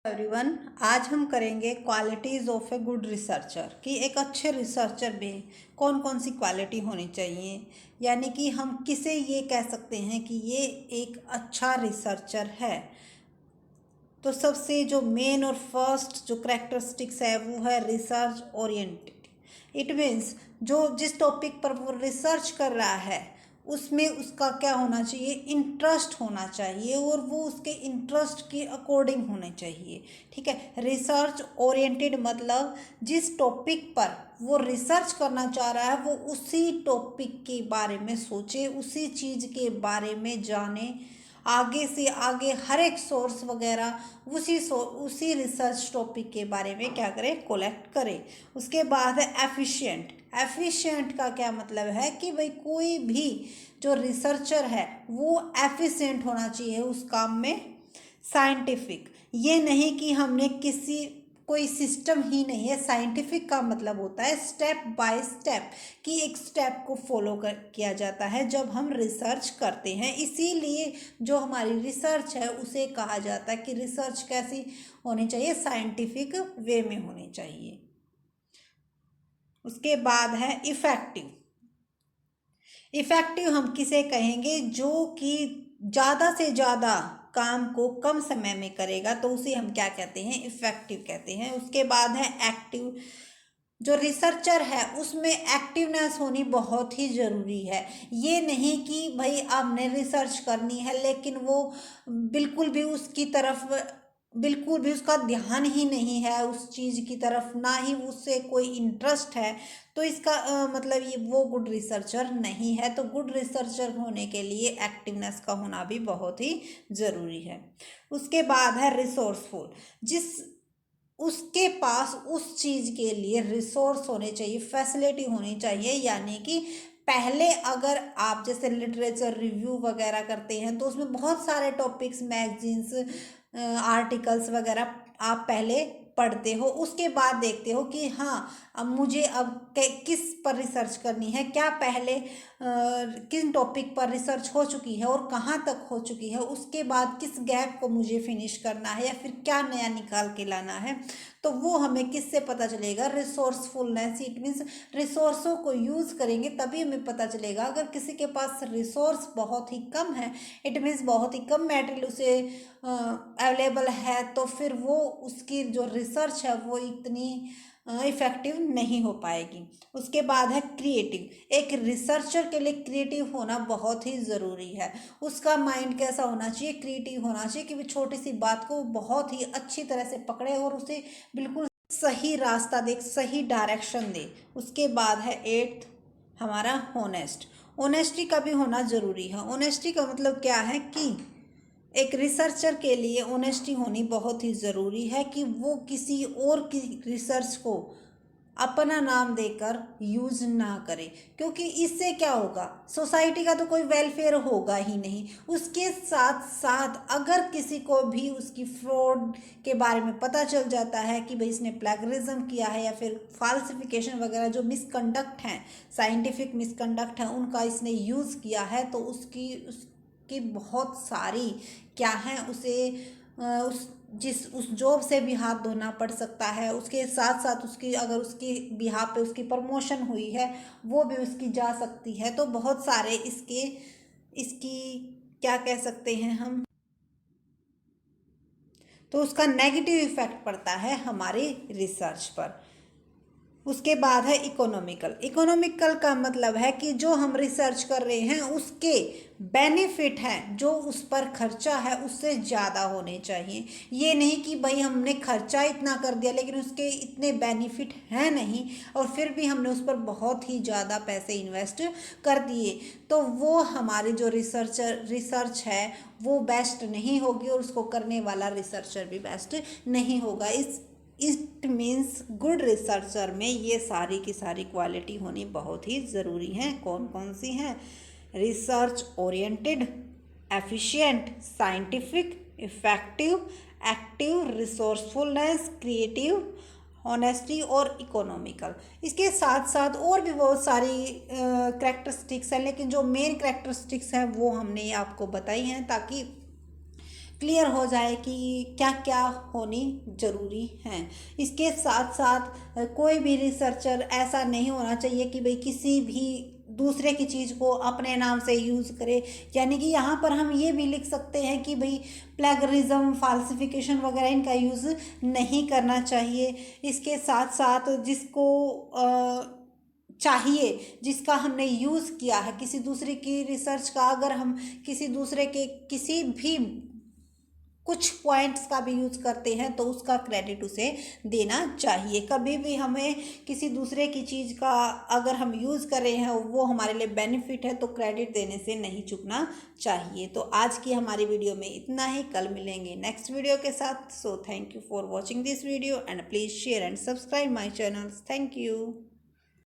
Everyone, आज हम करेंगे qualities of a good researcher कि एक अच्छे रिसर्चर में कौन कौन सी क्वालिटी होनी चाहिए। यानी कि हम किसे ये कह सकते हैं कि ये एक अच्छा रिसर्चर है। तो सबसे जो मेन और फर्स्ट जो करेक्टरिस्टिक्स है वो है रिसर्च ओरिएंटेड। इट मीन्स जो जिस टॉपिक पर वो रिसर्च कर रहा है उसमें उसका क्या होना चाहिए, इंटरेस्ट होना चाहिए और वो उसके इंटरेस्ट के अकॉर्डिंग होने चाहिए। ठीक है, रिसर्च ओरिएंटेड मतलब जिस टॉपिक पर वो रिसर्च करना चाह रहा है वो उसी टॉपिक के बारे में सोचे, उसी चीज़ के बारे में जाने, आगे से आगे हर एक सोर्स वगैरह उसी रिसर्च टॉपिक के बारे में क्या करें, कलेक्ट करें। उसके बाद है एफिशिएंट। एफिशिएंट का क्या मतलब है कि भाई कोई भी जो रिसर्चर है वो एफिशिएंट होना चाहिए उस काम में। साइंटिफिक, ये नहीं कि हमने कोई सिस्टम ही नहीं है। साइंटिफिक का मतलब होता है स्टेप बाय स्टेप, कि एक स्टेप को फॉलो किया जाता है जब हम रिसर्च करते हैं। इसीलिए जो हमारी रिसर्च है उसे कहा जाता है कि रिसर्च कैसी होनी चाहिए, साइंटिफिक वे में होनी चाहिए। उसके बाद है इफेक्टिव। इफेक्टिव हम किसे कहेंगे, जो कि ज़्यादा से ज़्यादा काम को कम समय में करेगा, तो उसे हम क्या कहते हैं, इफेक्टिव कहते हैं। उसके बाद है एक्टिव। जो रिसर्चर है उसमें एक्टिवनेस होनी बहुत ही ज़रूरी है। ये नहीं कि भाई आपने रिसर्च करनी है लेकिन वो बिल्कुल भी उसका ध्यान ही नहीं है उस चीज़ की तरफ, ना ही उससे कोई इंटरेस्ट है, तो इसका मतलब ये वो गुड रिसर्चर नहीं है। तो गुड रिसर्चर होने के लिए एक्टिवनेस का होना भी बहुत ही ज़रूरी है। उसके बाद है रिसोर्सफुल। उसके पास उस चीज़ के लिए रिसोर्स होने चाहिए, फैसिलिटी होनी चाहिए। यानी कि पहले अगर आप जैसे लिटरेचर रिव्यू वगैरह करते हैं तो उसमें बहुत सारे टॉपिक्स, मैगजीन्स, आर्टिकल्स वगैरह आप पहले पढ़ते हो। उसके बाद देखते हो कि हाँ अब मुझे किस पर रिसर्च करनी है, क्या पहले किन टॉपिक पर रिसर्च हो चुकी है और कहाँ तक हो चुकी है, उसके बाद किस गैप को मुझे फिनिश करना है या फिर क्या नया निकाल के लाना है। तो वो हमें किससे पता चलेगा, रिसोर्सफुलनेस। इट मीन्स रिसोर्सों को यूज़ करेंगे तभी हमें पता चलेगा। अगर किसी के पास रिसोर्स बहुत ही कम है, इट मीन्स बहुत ही कम मटेरियल उसे अवेलेबल है, तो फिर वो उसकी जो रिसर्च है वो इतनी इफेक्टिव नहीं हो पाएगी। उसके बाद है क्रिएटिव। एक रिसर्चर के लिए क्रिएटिव होना बहुत ही ज़रूरी है। उसका माइंड कैसा होना चाहिए, क्रिएटिव होना चाहिए कि वो छोटी सी बात को बहुत ही अच्छी तरह से पकड़े और उसे बिल्कुल सही रास्ता दे, सही डायरेक्शन दे। उसके बाद है एट्थ हमारा होनेस्ट। ऑनेस्टी का भी होना ज़रूरी है। ऑनेस्टी का मतलब क्या है कि एक रिसर्चर के लिए ऑनेस्टी होनी बहुत ही ज़रूरी है कि वो किसी और की रिसर्च को अपना नाम देकर यूज़ ना करे, क्योंकि इससे क्या होगा, सोसाइटी का तो कोई वेलफेयर होगा ही नहीं। उसके साथ साथ अगर किसी को भी उसकी फ्रॉड के बारे में पता चल जाता है कि भाई इसने प्लेगरिज्म किया है या फिर फाल्सिफिकेशन वगैरह जो मिसकंडक्ट हैं, साइंटिफिक मिसकंडक्ट हैं, उनका इसने यूज़ किया है, तो उसकी बहुत सारी क्या है, उस जॉब से भी हाथ धोना पड़ सकता है। उसके साथ साथ अगर उसकी बिहाफ पे उसकी प्रमोशन हुई है वो भी उसकी जा सकती है। तो बहुत सारे इसकी क्या कह सकते हैं हम, तो उसका नेगेटिव इफेक्ट पड़ता है हमारी रिसर्च पर। उसके बाद है इकोनॉमिकल। इकोनॉमिकल का मतलब है कि जो हम रिसर्च कर रहे हैं उसके बेनिफिट हैं, जो उस पर खर्चा है उससे ज़्यादा होने चाहिए। ये नहीं कि भाई हमने खर्चा इतना कर दिया लेकिन उसके इतने बेनिफिट हैं नहीं और फिर भी हमने उस पर बहुत ही ज़्यादा पैसे इन्वेस्ट कर दिए, तो वो हमारी जो रिसर्च है वो बेस्ट नहीं होगी और उसको करने वाला रिसर्चर भी बेस्ट नहीं होगा। इट मीन्स गुड रिसर्चर में ये सारी की सारी क्वालिटी होनी बहुत ही ज़रूरी है। कौन कौन सी हैं, research oriented, efficient, scientific, effective, active, resourcefulness, creative, honesty और इकोनॉमिकल। इसके साथ साथ और भी बहुत सारी करेक्टरिस्टिक्स हैं, लेकिन जो मेन करेक्टरिस्टिक्स हैं वो हमने आपको बताई हैं ताकि क्लियर हो जाए कि क्या क्या होनी ज़रूरी है। इसके साथ साथ कोई भी रिसर्चर ऐसा नहीं होना चाहिए कि भाई किसी भी दूसरे की चीज़ को अपने नाम से यूज़ करे। यानी कि यहाँ पर हम ये भी लिख सकते हैं कि भाई प्लेगरिज्म, फाल्सिफिकेशन वगैरह इनका यूज़ नहीं करना चाहिए। इसके साथ साथ जिसको चाहिए, जिसका हमने यूज़ किया है किसी दूसरे की रिसर्च का, अगर हम किसी दूसरे के किसी भी कुछ पॉइंट्स का भी यूज़ करते हैं तो उसका क्रेडिट उसे देना चाहिए। कभी भी हमें किसी दूसरे की चीज़ का अगर हम यूज़ कर रहे हैं वो हमारे लिए बेनिफिट है तो क्रेडिट देने से नहीं चूकना चाहिए। तो आज की हमारी वीडियो में इतना ही, कल मिलेंगे नेक्स्ट वीडियो के साथ। So thank you for watching this video and please share and subscribe my channel. Thank you.